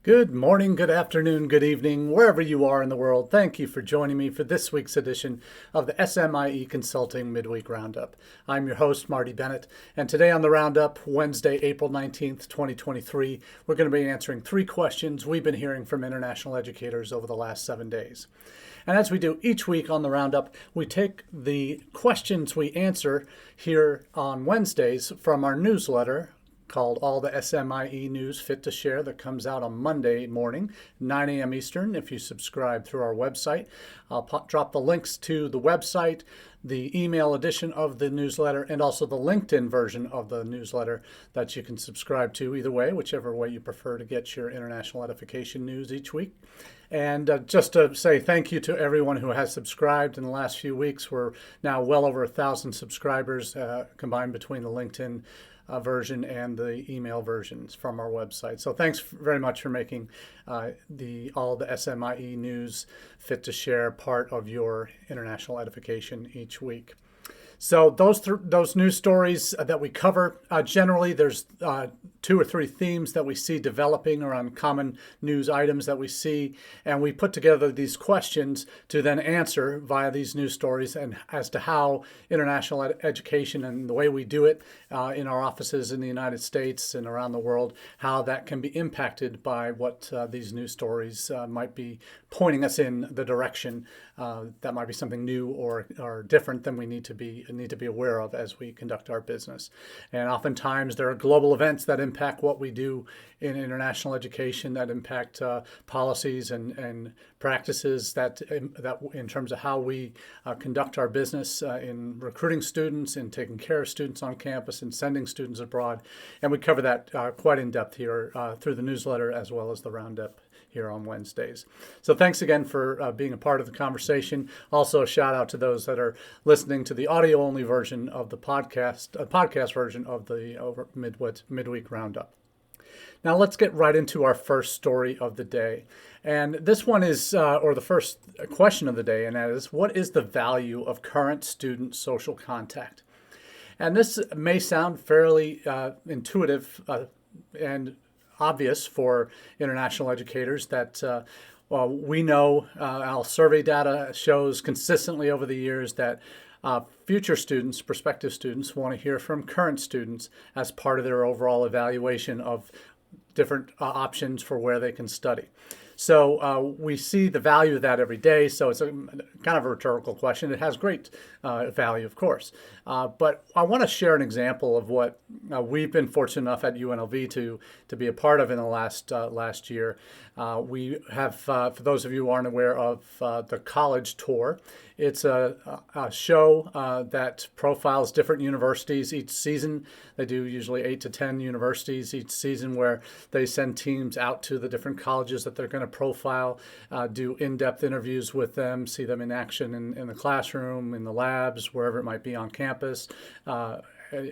Good morning, good afternoon, good evening, wherever you are in the world. Thank you for joining me for this week's edition of the SMIE Consulting Midweek Roundup. I'm your host, Marty Bennett, and today on the Roundup, Wednesday, April 19th, 2023, we're going to be answering 3 questions we've been hearing from international educators over the last 7 days. And as we do each week on the Roundup, we take the questions we answer here on Wednesdays from our newsletter called All the SMIE News Fit to Share that comes out on Monday morning, 9 a.m. Eastern, if you subscribe through our website. I'll drop the links to the website, the email edition of the newsletter, and also the LinkedIn version of the newsletter that you can subscribe to either way, whichever way you prefer to get your international edification news each week. And just to say thank you to everyone who has subscribed in the last few weeks. We're now well over 1,000 subscribers combined between the LinkedIn version and the email versions from our website. So thanks very much for making all the SMIE news fit to share part of your international edification each week. So those news stories that we cover, generally there's 2 or 3 themes that we see developing around common news items that we see, and we put together these questions to then answer via these news stories and as to how international education and the way we do it in our offices in the United States and around the world, how that can be impacted by what these news stories might be pointing us in the direction that might be something new or different than we need to be aware of as we conduct our business. And oftentimes there are global events that impact what we do in international education, that impact policies and practices that in terms of how we conduct our business in recruiting students and taking care of students on campus and sending students abroad. And we cover that quite in depth here through the newsletter as well as the Roundup here on Wednesdays. So thanks again for being a part of the conversation. Also a shout out to those that are listening to the audio only version of the podcast version of the Midweek Roundup. Now let's get right into our first story of the day. And this one is, or the first question of the day, and that is, what is the value of current student social contact? And this may sound fairly intuitive and obvious for international educators that we know our survey data shows consistently over the years that future students, prospective students, want to hear from current students as part of their overall evaluation of different options for where they can study. So we see the value of that every day. So it's a kind of a rhetorical question. It has great value, of course. But I want to share an example of what we've been fortunate enough at UNLV to be a part of in the last year. We have, for those of you who aren't aware of the College Tour, it's a show that profiles different universities each season. They do usually 8 to 10 universities each season where they send teams out to the different colleges that they're going to profile, do in-depth interviews with them, see them in action in the classroom, in the labs, wherever it might be on campus,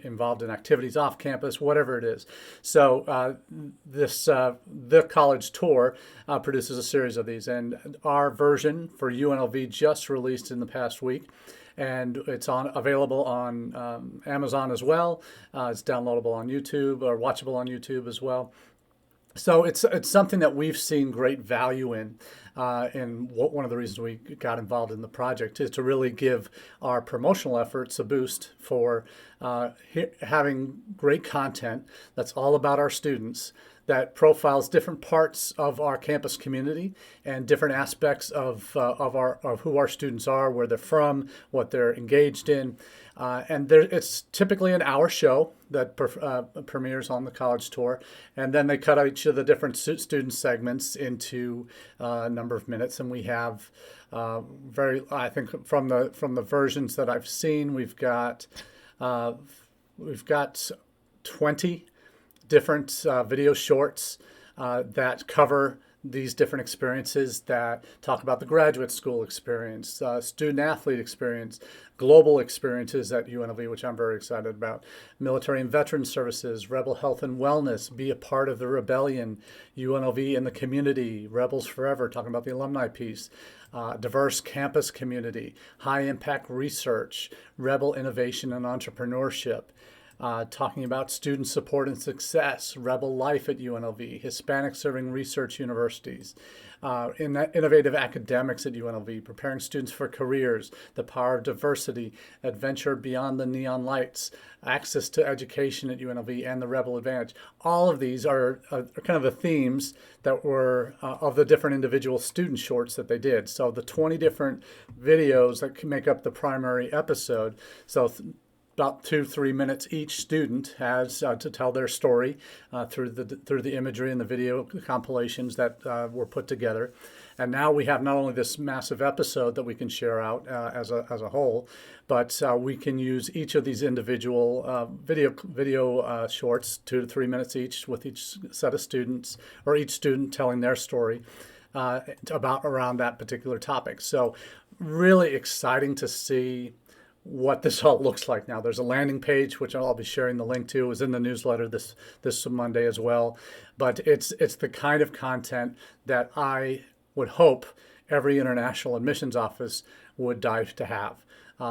involved in activities off campus, whatever it is. So the College Tour produces a series of these, and our version for UNLV just released in the past week, and it's available on Amazon as well. It's downloadable on YouTube or watchable on YouTube as well. So it's something that we've seen great value in. And one of the reasons we got involved in the project is to really give our promotional efforts a boost for having great content that's all about our students, that profiles different parts of our campus community and different aspects of who our students are, where they're from, what they're engaged in. It's typically an hour show that premieres on the College Tour, and then they cut out each of the different student segments into a number of minutes, and we have I think from the versions that I've seen, we've got 20 different video shorts that cover these different experiences, that talk about the graduate school experience, student athlete experience, global experiences at UNLV, which I'm very excited about, military and veteran services, rebel health and wellness, be a part of the rebellion, UNLV in the community, Rebels Forever, talking about the alumni piece, diverse campus community, high impact research, rebel innovation and entrepreneurship, talking about student support and success, rebel life at UNLV, Hispanic serving research universities, innovative academics at UNLV, preparing students for careers, the power of diversity, adventure beyond the neon lights, access to education at UNLV, and the rebel advantage. All of these are kind of the themes that were of the different individual student shorts that they did. So the 20 different videos that can make up the primary episode. So about 2-3 minutes each student has to tell their story through the imagery and the video compilations that were put together. And now we have not only this massive episode that we can share out as a whole, but we can use each of these individual video shorts, 2 to 3 minutes each, with each set of students, or each student telling their story around that particular topic. So really exciting to see what this all looks like now. There's a landing page, which I'll be sharing the link to. It was in the newsletter this Monday as well. But it's the kind of content that I would hope every international admissions office would dive to have.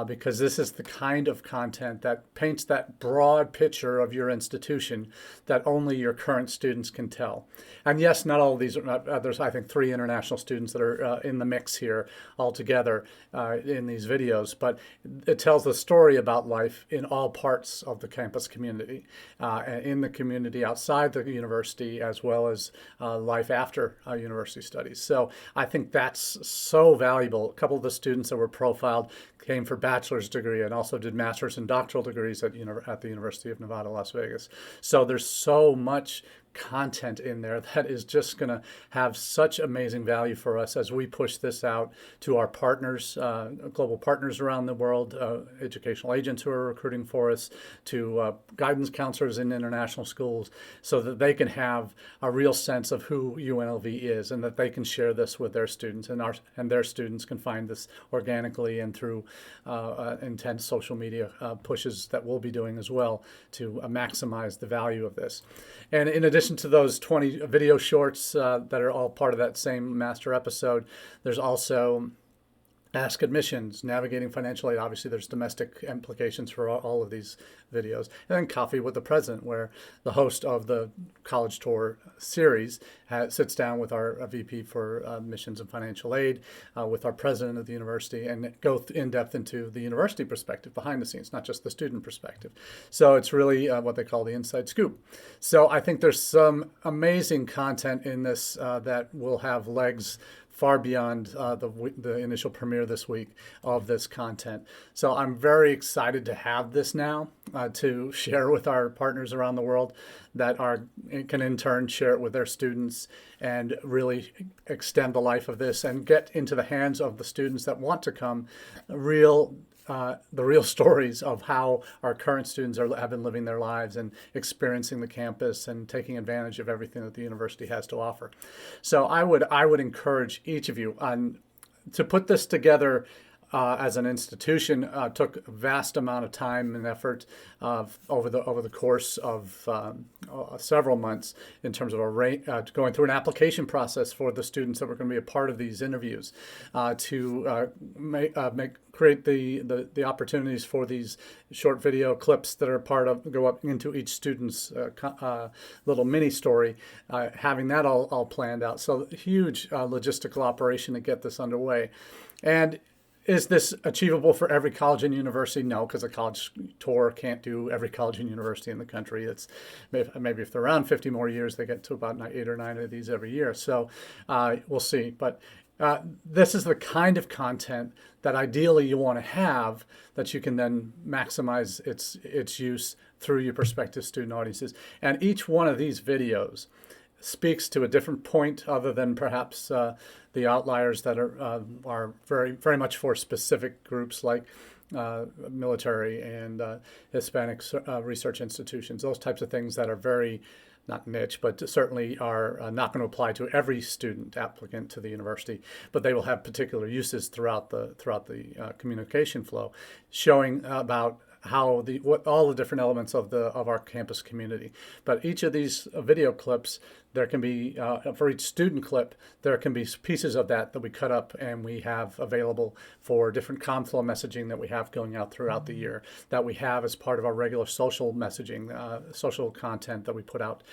Because this is the kind of content that paints that broad picture of your institution that only your current students can tell. And yes, not all of these, there's I think 3 international students that are in the mix here altogether in these videos, but it tells the story about life in all parts of the campus community, in the community outside the university, as well as life after university studies. So I think that's so valuable. A couple of the students that were profiled came for bachelor's degree and also did master's and doctoral degrees at the University of Nevada, Las Vegas. So there's so much content in there that is just going to have such amazing value for us as we push this out to our partners, global partners around the world, educational agents who are recruiting for us, to guidance counselors in international schools, so that they can have a real sense of who UNLV is and that they can share this with their students, and their students can find this organically and through intense social media pushes that we'll be doing as well to maximize the value of this. And in addition to those 20 video shorts that are all part of that same master episode, there's also Ask Admissions, Navigating Financial Aid. Obviously, there's domestic implications for all of these videos. And then Coffee with the President, where the host of the College Tour series sits down with our VP for Admissions and Financial Aid, with our president of the university, and go in depth into the university perspective behind the scenes, not just the student perspective. So it's really what they call the inside scoop. So I think there's some amazing content in this that will have legs far beyond the initial premiere this week of this content. So I'm very excited to have this now to share with our partners around the world that can in turn share it with their students and really extend the life of this and get into the hands of the students that want to come the real stories of how our current students have been living their lives and experiencing the campus and taking advantage of everything that the university has to offer. So I would encourage each of you to put this together as an institution. Took a vast amount of time and effort over the course of several months in terms of going through an application process for the students that were going to be a part of these interviews, to create the opportunities for these short video clips that are go up into each student's little mini story, having that all planned out. So huge logistical operation to get this underway. And is this achievable for every college and university? No, because a college tour can't do every college and university in the country. It's maybe if they're around 50 more years, they get to about 8 or 9 of these every year. So we'll see. But this is the kind of content that ideally you want to have that you can then maximize its use through your prospective student audiences. And each one of these videos speaks to a different point other than perhaps the outliers that are very, very much for specific groups like military and Hispanic research institutions, those types of things that are very, not niche, but certainly are not going to apply to every student applicant to the university, but they will have particular uses throughout the communication flow, showing about what all the different elements of our campus community. But each of these video clips there can be, for each student clip, there can be pieces of that we cut up and we have available for different Conflow messaging that we have going out throughout the year, that we have as part of our regular social messaging, social content that we put out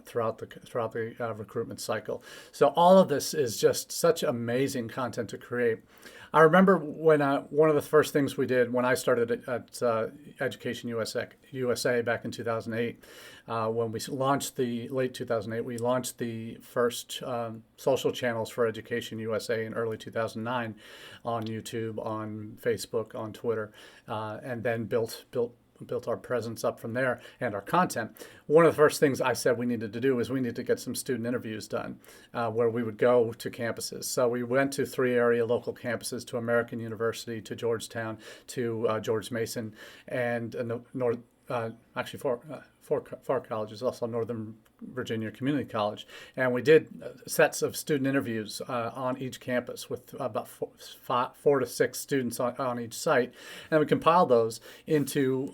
throughout the recruitment cycle. So all of this is just such amazing content to create. I remember when one of the first things we did when I started at Education USA back in 2008, when we launched late 2008, we launched the first social channels for Education USA in early 2009 on YouTube, on Facebook, on Twitter, and then built our presence up from there and our content. One of the first things I said we needed to do is we need to get some student interviews done where we would go to campuses. So we went to 3 area local campuses, to American University, to Georgetown, to George Mason, and actually four colleges, also Northern Virginia Community College. And we did sets of student interviews on each campus with about 4 to 6 students on each site. And we compiled those into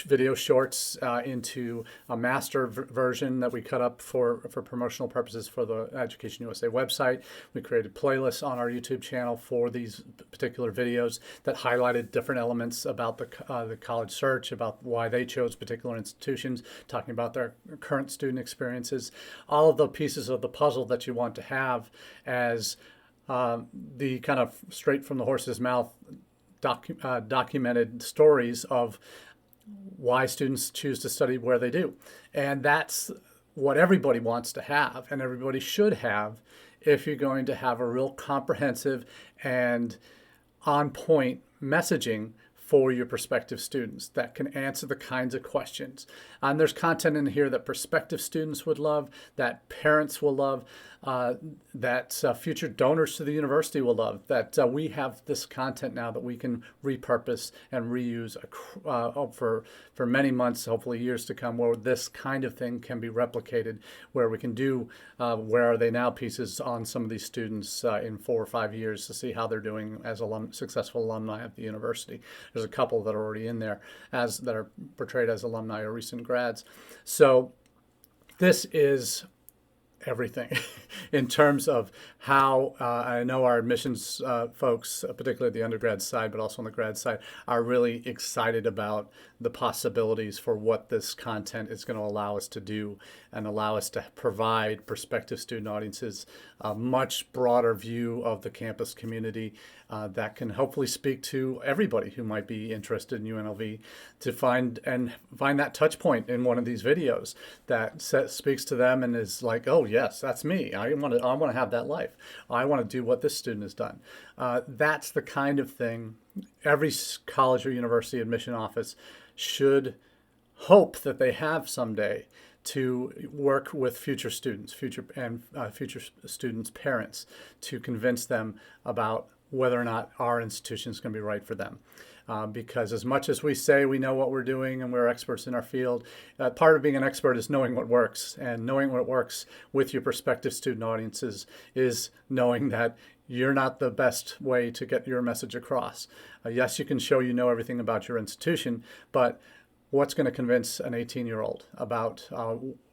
video shorts, into a master version that we cut up for promotional purposes for the Education USA website. We created playlists on our YouTube channel for these particular videos that highlighted different elements about the college search, about why they chose particular institutions, talking about their current student experiences, all of the pieces of the puzzle that you want to have as the kind of straight from the horse's mouth documented stories of why students choose to study where they do. And that's what everybody wants to have, and everybody should have, if you're going to have a real comprehensive and on-point messaging for your prospective students that can answer the kinds of questions. And there's content in here that prospective students would love, that parents will love, that future donors to the university will love, that we have this content now that we can repurpose and reuse for many months, hopefully years to come, where this kind of thing can be replicated, where we can do where are they now pieces on some of these students in 4 or 5 years to see how they're doing as successful alumni at the university. There's a couple that are already in there that are portrayed as alumni or recent grads. So this is everything in terms of how I know our admissions folks, particularly the undergrad side, but also on the grad side, are really excited about the possibilities for what this content is going to allow us to do and allow us to provide prospective student audiences a much broader view of the campus community that can hopefully speak to everybody who might be interested in UNLV, to find that touch point in one of these videos that speaks to them and is like, oh yes, that's me. I want to have that life. I want to do what this student has done. That's the kind of thing every college or university admission office should hope that they have someday, to work with future students, future students' parents, to convince them about whether or not our institution is going to be right for them. Because as much as we say we know what we're doing and we're experts in our field, part of being an expert is knowing what works. And knowing what works with your prospective student audiences is knowing that you're not the best way to get your message across. Yes, you can show you know everything about your institution, but what's going to convince an 18-year-old about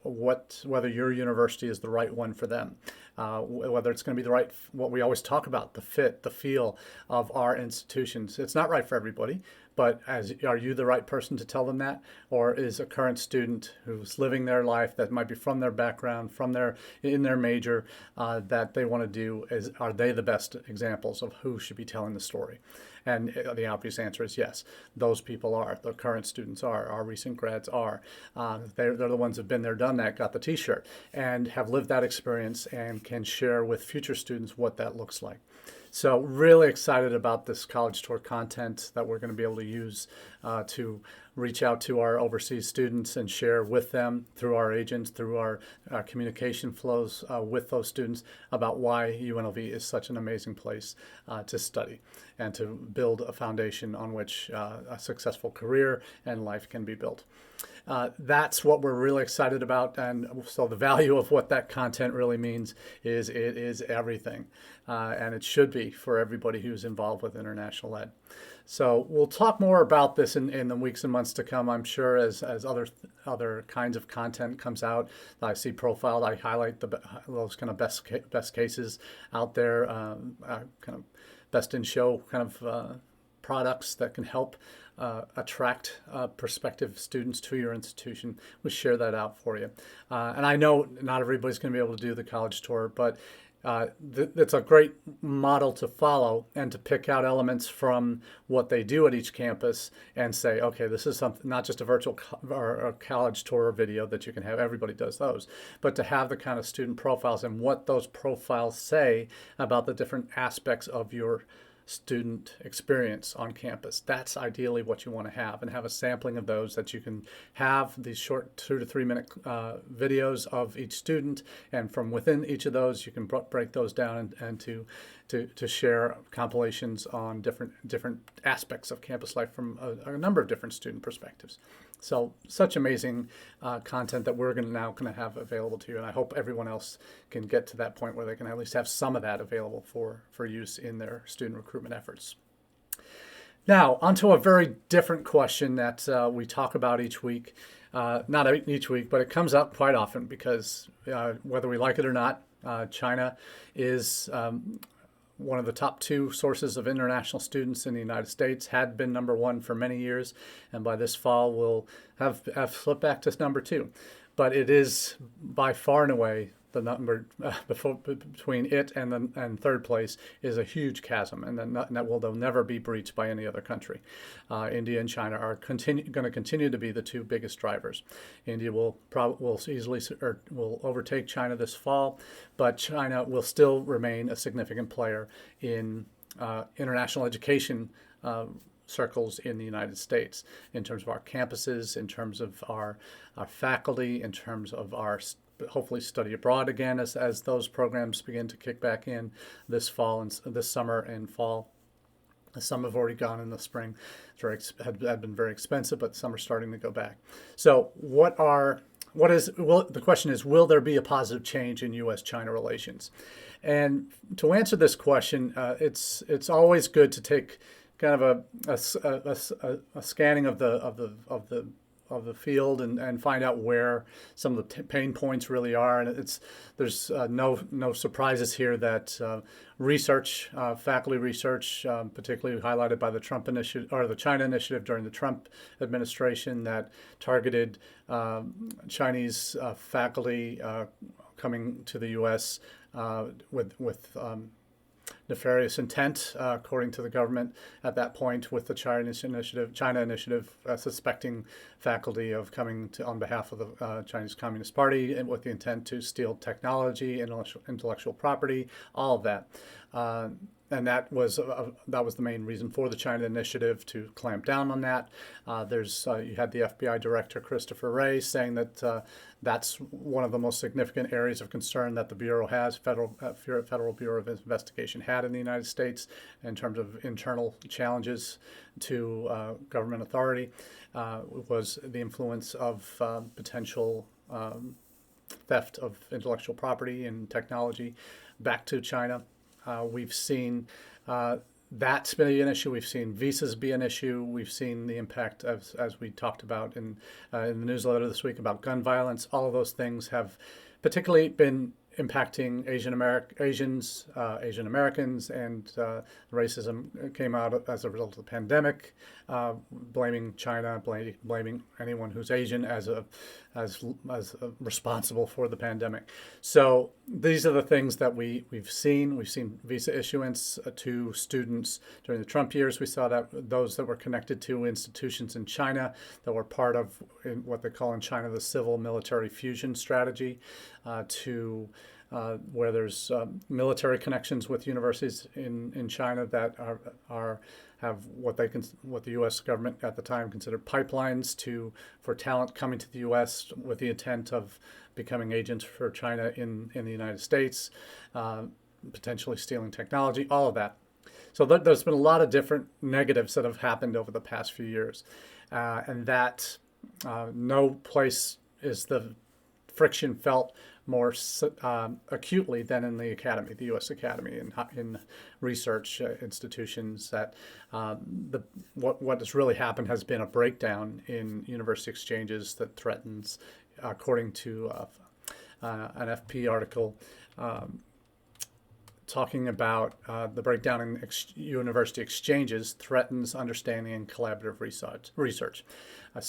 whether your university is the right one for them, whether it's going to be the right, what we always talk about, the fit, the feel of our institutions. It's not right for everybody, but are you the right person to tell them that? Or is a current student who's living their life that might be from their background, in their major, that they want to do, are they the best examples of who should be telling the story? And the obvious answer is yes. Those people are. The current students are. Our recent grads are. They're the ones who've been there, done that, got the T-shirt, and have lived that experience and can share with future students what that looks like. So really excited about this college tour content that we're going to be able to use to reach out to our overseas students and share with them through our agents, through our communication flows with those students about why UNLV is such an amazing place to study and to build a foundation on which a successful career and life can be built. That's what we're really excited about. And so the value of what that content really means is it is everything. And it should be for everybody who's involved with international ed. So we'll talk more about this in the weeks and months to come, I'm sure, as other kinds of content comes out. I see profiled. I highlight those kind of best cases out there, kind of best in show kind of products that can help attract prospective students to your institution. We share that out for you. And I know not everybody's going to be able to do the college tour, but it's a great model to follow and to pick out elements from what they do at each campus and say, okay, this is something, not just a virtual or a college tour video that you can have. Everybody does those, but to have the kind of student profiles and what those profiles say about the different aspects of your student experience on campus. That's ideally what you want to have, and have a sampling of those that you can have these short 2 to 3 minute videos of each student, and from within each of those you can break those down and to share compilations on different aspects of campus life from a number of different student perspectives. So such amazing content that we're now going to have available to you, and I hope everyone else can get to that point where they can at least have some of that available for use in their student recruitment efforts. Now, onto a very different question that we talk about each week. Not each week, but it comes up quite often because whether we like it or not, China is one of the top 2 sources of international students in the United States, had been number 1 for many years, and by this fall will have slipped back to number 2. But it is by far and away the number between it and third place is a huge chasm, and they'll never be breached by any other country. India and China are going to continue to be the 2 biggest drivers. India will overtake China this fall, but China will still remain a significant player in international education circles in the United States, in terms of our campuses, in terms of our faculty, in terms of our hopefully study abroad again as those programs begin to kick back in this fall and this summer and fall. Some have already gone in the spring. Had been very expensive, but some are starting to go back. So the question is, will there be a positive change in U.S.-China relations? And to answer this question, it's always good to take kind of a scanning of the field and find out where some of the pain points really are. And there's no surprises here that research, faculty research, particularly highlighted by the Trump initiative or the China initiative during the Trump administration that targeted Chinese faculty coming to the U.S. With nefarious intent, according to the government at that point, with the China initiative suspecting faculty of coming on behalf of the Chinese Communist Party and with the intent to steal technology, intellectual property, all of that. And that was the main reason for the China initiative, to clamp down on that. You had the FBI director Christopher Wray saying that that's one of the most significant areas of concern that the Bureau has, Federal Bureau of Investigation had in the United States in terms of internal challenges to government authority, was the influence of potential theft of intellectual property and technology back to China. We've seen that be an issue. We've seen visas be an issue. We've seen the impact, as we talked about in the newsletter this week, about gun violence. All of those things have particularly been impacting Asian Americans, and racism came out as a result of the pandemic, blaming China, blaming anyone who's Asian as responsible for the pandemic. So these are the things that we've seen. We've seen visa issuance to students during the Trump years. We saw that those that were connected to institutions in China that were part of what they call in China the civil-military fusion strategy, where there's military connections with universities in China that have what the U.S. government at the time considered pipelines for talent coming to the U.S. with the intent of becoming agents for China in the United States, potentially stealing technology, all of that. So there's been a lot of different negatives that have happened over the past few years, and that No place is the friction felt more acutely than in the academy, the U.S. Academy, in research institutions. That what has really happened has been a breakdown in university exchanges that threatens, according to an FP article, talking about the breakdown in university exchanges threatens understanding and collaborative research. I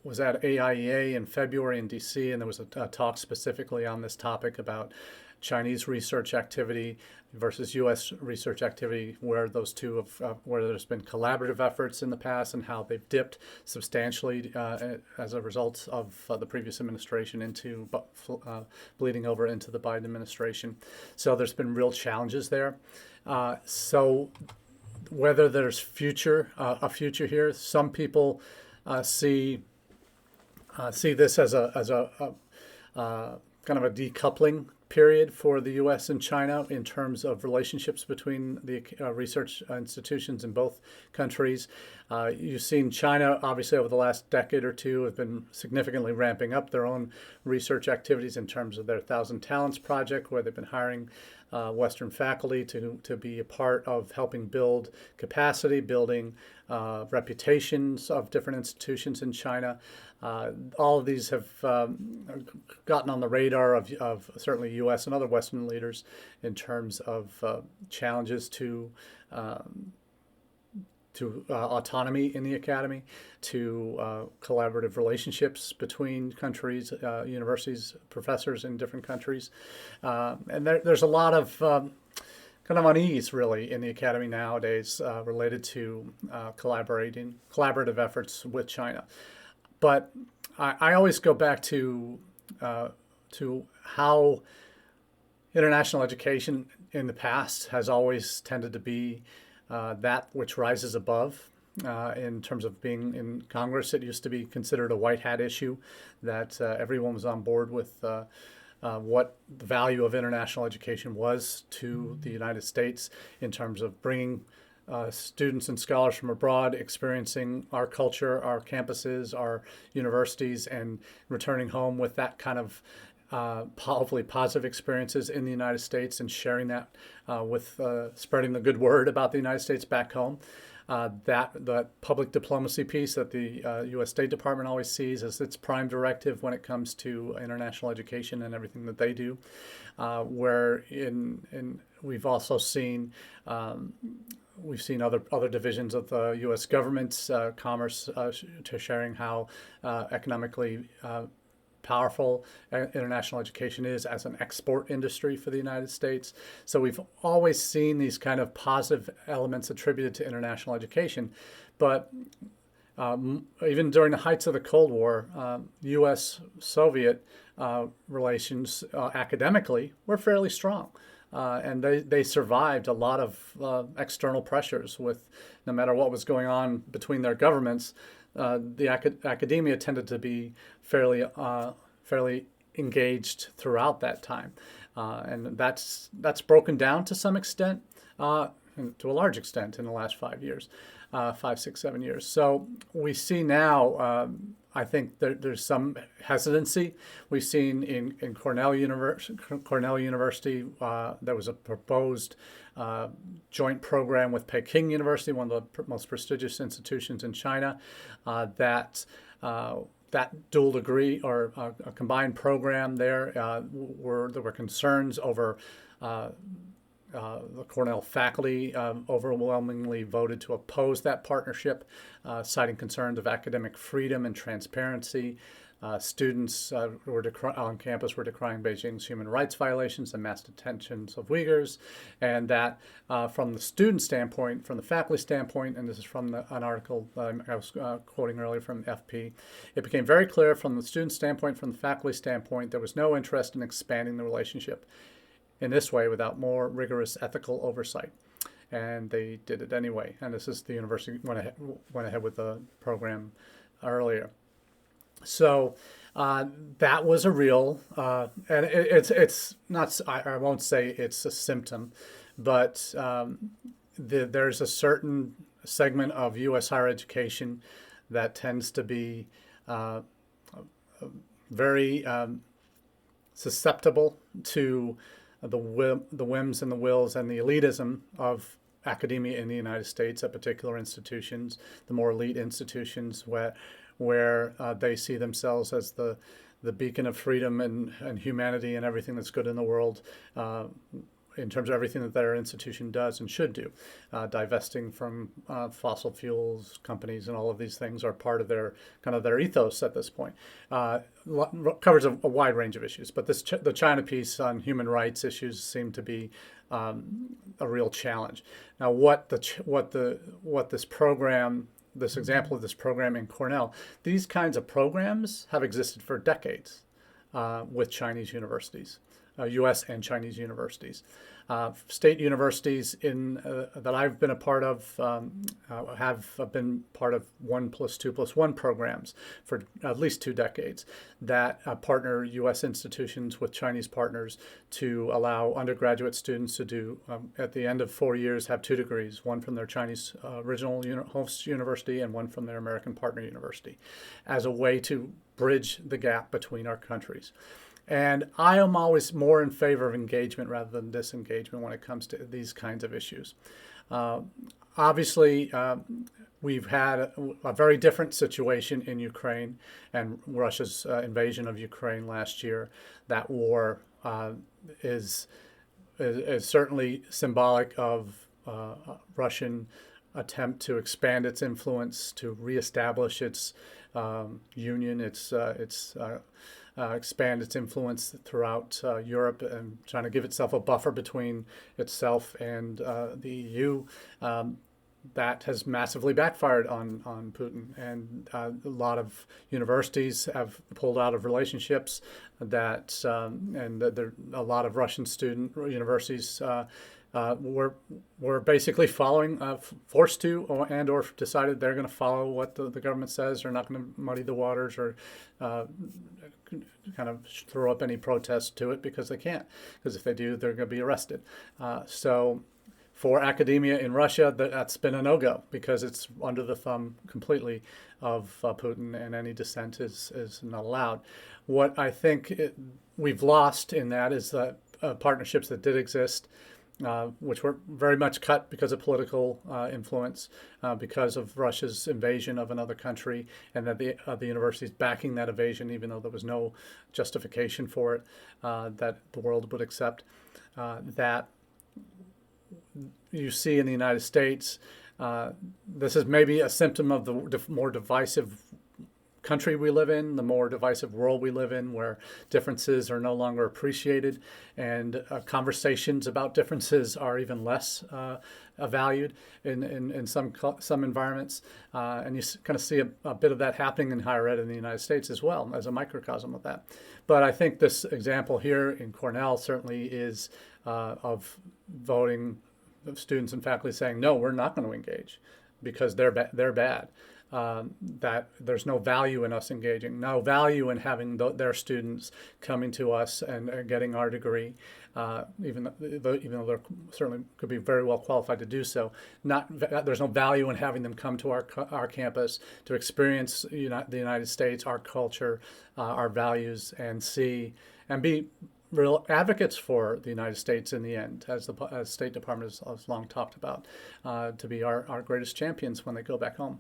was at AIEA in February in DC, and there was a talk specifically on this topic about Chinese research activity versus U.S. research activity, where those two where there's been collaborative efforts in the past and how they've dipped substantially as a result of the previous administration into bleeding over into the Biden administration. So there's been real challenges there. So whether there's a future here, some people see this as a kind of a decoupling period for the U.S. and China in terms of relationships between the research institutions in both countries. You've seen China, obviously, over the last decade or two, have been significantly ramping up their own research activities in terms of their Thousand Talents project, where they've been hiring Western faculty to be a part of helping build capacity, building reputations of different institutions in China. All of these have gotten on the radar of certainly U.S. and other Western leaders in terms of challenges to autonomy in the academy, to collaborative relationships between countries, universities, professors in different countries. And there's a lot of kind of unease, really, in the academy nowadays related to collaborative efforts with China. But I always go back to how international education in the past has always tended to be that which rises above. In terms of being in Congress, it used to be considered a white hat issue, that everyone was on board with what the value of international education was to the United States in terms of bringing students and scholars from abroad, experiencing our culture, our campuses, our universities, and returning home with that kind of hopefully positive experiences in the United States, and sharing that with spreading the good word about the United States back home. That public diplomacy piece that the U.S. State Department always sees as its prime directive when it comes to international education and everything that they do, where we've also seen other divisions of the U.S. government's commerce to sharing how economically powerful international education is as an export industry for the United States. So we've always seen these kind of positive elements attributed to international education. But even during the heights of the Cold War, U.S.-Soviet relations academically were fairly strong. And they survived a lot of external pressures with, no matter what was going on between their governments, the academia tended to be fairly engaged throughout that time. And that's broken down to some extent, to a large extent in the last 5 years, 5, 6, 7 years. So we see now, I think there's some hesitancy. We've seen in Cornell University, there was a proposed joint program with Peking University, one of the most prestigious institutions in China, that dual degree or a combined program there, there were concerns over the Cornell faculty overwhelmingly voted to oppose that partnership, citing concerns of academic freedom and transparency. Students on campus were decrying Beijing's human rights violations and mass detentions of Uyghurs, and that from the student standpoint, from the faculty standpoint, and this is from an article I was quoting earlier from FP, it became very clear from the student standpoint, from the faculty standpoint, there was no interest in expanding the relationship in this way without more rigorous ethical oversight. And they did it anyway. And this is the university went ahead with the program earlier. So that was a real, and it's not, I won't say it's a symptom, but there's a certain segment of U.S. higher education that tends to be very susceptible to the whims and the wills and the elitism of academia in the United States at particular institutions, the more elite institutions where they see themselves as the beacon of freedom and humanity and everything that's good in the world, in terms of everything that their institution does and should do. Divesting from fossil fuels companies and all of these things are part of their ethos at this point. Covers a wide range of issues, but the China piece on human rights issues seem to be a real challenge. Now, what this program, this example of this program in Cornell, these kinds of programs have existed for decades with Chinese universities. U.S. and Chinese universities. State universities that I've been a part of have been part of 1+2+1 programs for at least 2 decades that partner U.S. institutions with Chinese partners to allow undergraduate students to do, at the end of 4 years, have 2 degrees, one from their Chinese original host university and one from their American partner university, as a way to bridge the gap between our countries. And I am always more in favor of engagement rather than disengagement when it comes to these kinds of issues. Obviously, we've had a very different situation in Ukraine and Russia's invasion of Ukraine last year. That war is certainly symbolic of Russian attempt to expand its influence, to reestablish its union, expand its influence throughout Europe, and trying to give itself a buffer between itself and the EU. That has massively backfired on Putin, and a lot of universities have pulled out of relationships. And there a lot of Russian universities were basically forced to, or decided they're going to follow what the government says. They're not going to muddy the waters or kind of throw up any protest to it, because they can't. Because if they do, they're going to be arrested. So for academia in Russia, that's been a no-go, because it's under the thumb completely of Putin, and any dissent is not allowed. What I think we've lost in that is that partnerships that did exist, which were very much cut because of political influence, because of Russia's invasion of another country, and that the universities backing that invasion, even though there was no justification for it that the world would accept. That you see in the United States, this is maybe a symptom of the more divisive country we live in, the more divisive world we live in, where differences are no longer appreciated, and conversations about differences are even less valued in some environments. And you kind of see a bit of that happening in higher ed in the United States as well, as a microcosm of that. But I think this example here in Cornell certainly is of students and faculty saying, no, we're not going to engage because they're bad. That there's no value in us engaging, no value in having their students coming to us and getting our degree, even though they certainly could be very well qualified to do so. There's no value in having them come to our campus to experience the United States, our culture, our values, and see and be real advocates for the United States in the end, as the State Department has long talked about, to be our greatest champions when they go back home.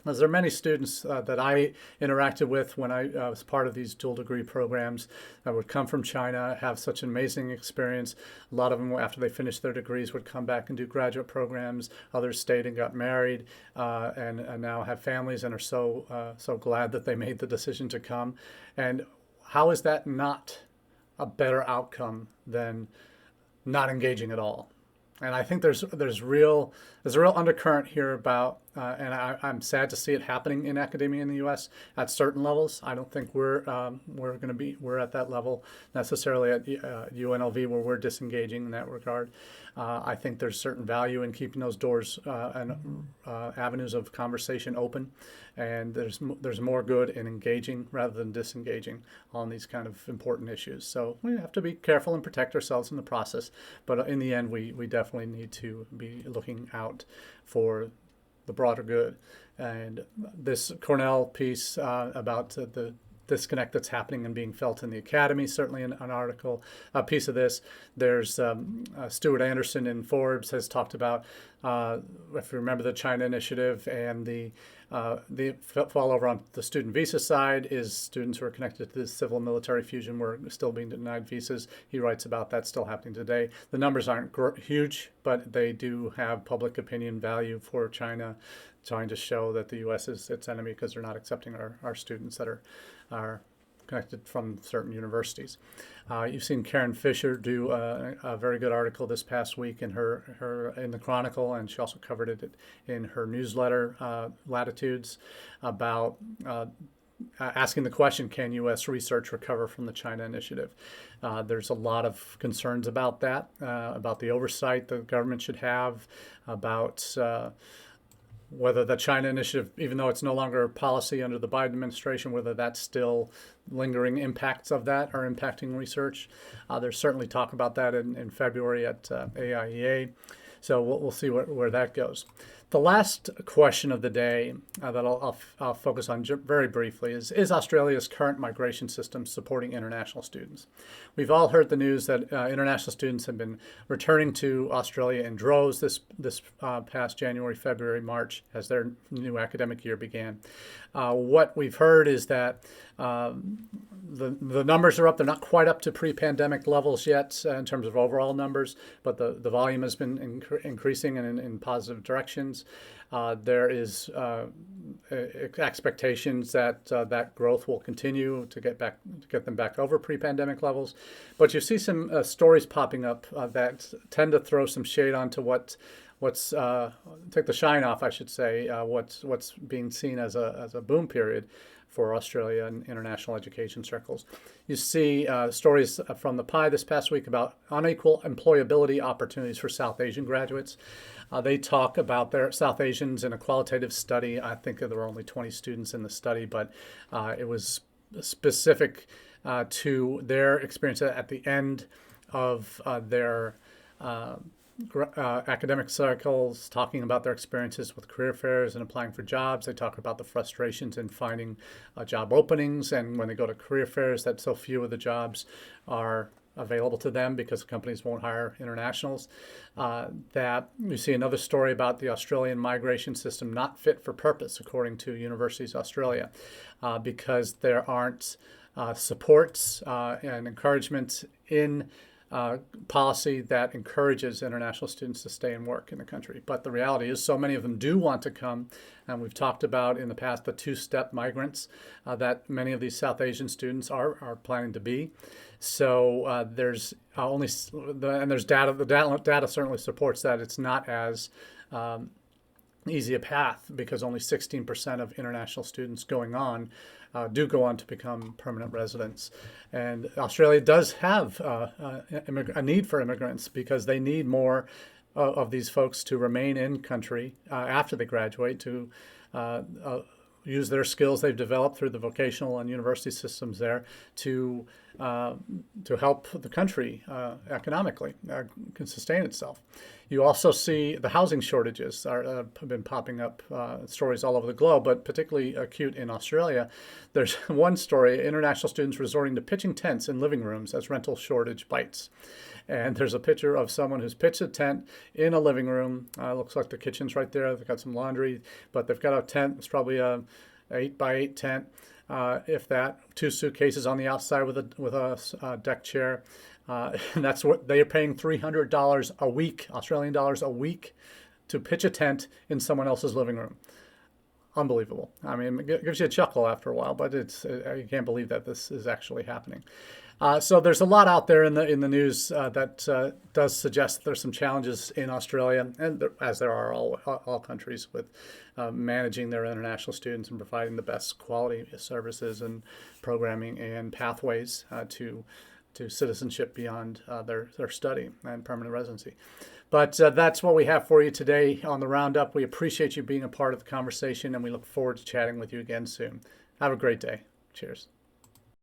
As there are many students that I interacted with when I was part of these dual degree programs that would come from China, have such an amazing experience. A lot of them, after they finished their degrees, would come back and do graduate programs. Others stayed and got married, and now have families and are so glad that they made the decision to come. And how is that not a better outcome than not engaging at all? And I think there's a real undercurrent here about, and I'm sad to see it happening in academia in the U.S. at certain levels. I don't think we're at that level necessarily at UNLV, where we're disengaging in that regard. I think there's certain value in keeping those doors and avenues of conversation open, and there's more good in engaging rather than disengaging on these kind of important issues. So we have to be careful and protect ourselves in the process, but in the end, we definitely need to be looking out for the broader good. And this Cornell piece about the disconnect that's happening and being felt in the academy, certainly an article, a piece of this. There's Stuart Anderson in Forbes has talked about, if you remember, the China initiative and the fall over on the student visa side is students who are connected to the civil military fusion were still being denied visas. He writes about that still happening today. The numbers aren't huge, but they do have public opinion value for China, trying to show that the U.S. is its enemy because they're not accepting our students that are connected from certain universities. You've seen Karen Fisher do a very good article this past week in her in the Chronicle, and she also covered it in her newsletter, Latitudes, about asking the question, can U.S. research recover from the China initiative? There's a lot of concerns about that, about the oversight the government should have, about whether the China initiative, even though it's no longer a policy under the Biden administration, whether that's still lingering impacts of that are impacting research. There's certainly talk about that in February at AIEA. So we'll see where that goes. The last question of the day that I'll focus on very briefly is Australia's current migration system supporting international students. We've all heard the news that international students have been returning to Australia in droves this past January, February, March as their new academic year began. What we've heard is that the numbers are up. They're not quite up to pre-pandemic levels yet in terms of overall numbers, but the volume has been increasing and in positive directions. There is expectations that that growth will continue to get them back over pre-pandemic levels. But you see some stories popping up that tend to throw some shade onto what's take the shine off, I should say, what's being seen as a boom period for Australia and international education circles. You see stories from the Pie this past week about unequal employability opportunities for South Asian graduates. They talk about their South Asians in a qualitative study. I think there were only 20 students in the study, but it was specific to their experience at the end of their academic cycles, talking about their experiences with career fairs and applying for jobs. They talk about the frustrations in finding job openings, and when they go to career fairs, that so few of the jobs are available to them because companies won't hire internationals. That you see another story about the Australian migration system not fit for purpose, according to Universities Australia, because there aren't supports and encouragement in policy that encourages international students to stay and work in the country. But the reality is so many of them do want to come, and we've talked about in the past the two-step migrants that many of these South Asian students are planning to be. So there's there's data. The data certainly supports that it's not as easy a path, because only 16% of international students do go on to become permanent residents. And Australia does have a need for immigrants because they need more of these folks to remain in country after they graduate, to use their skills they've developed through the vocational and university systems there to help the country economically can sustain itself. You also see the housing shortages have been popping up, stories all over the globe, but particularly acute in Australia. There's one story, international students resorting to pitching tents in living rooms as rental shortage bites. And there's a picture of someone who's pitched a tent in a living room. Looks like the kitchen's right there. They've got some laundry, but they've got a tent. It's probably a 8x8 tent, if that. 2 suitcases on the outside with a deck chair. And that's what they are paying $300 a week, Australian dollars a week, to pitch a tent in someone else's living room. Unbelievable. I mean, it gives you a chuckle after a while, but you can't believe that this is actually happening. So there's a lot out there in the news that does suggest that there's some challenges in Australia, and as there are all countries, with managing their international students and providing the best quality services and programming and pathways to citizenship beyond their study and permanent residency. But that's what we have for you today on the Roundup. We appreciate you being a part of the conversation, and we look forward to chatting with you again soon. Have a great day. Cheers.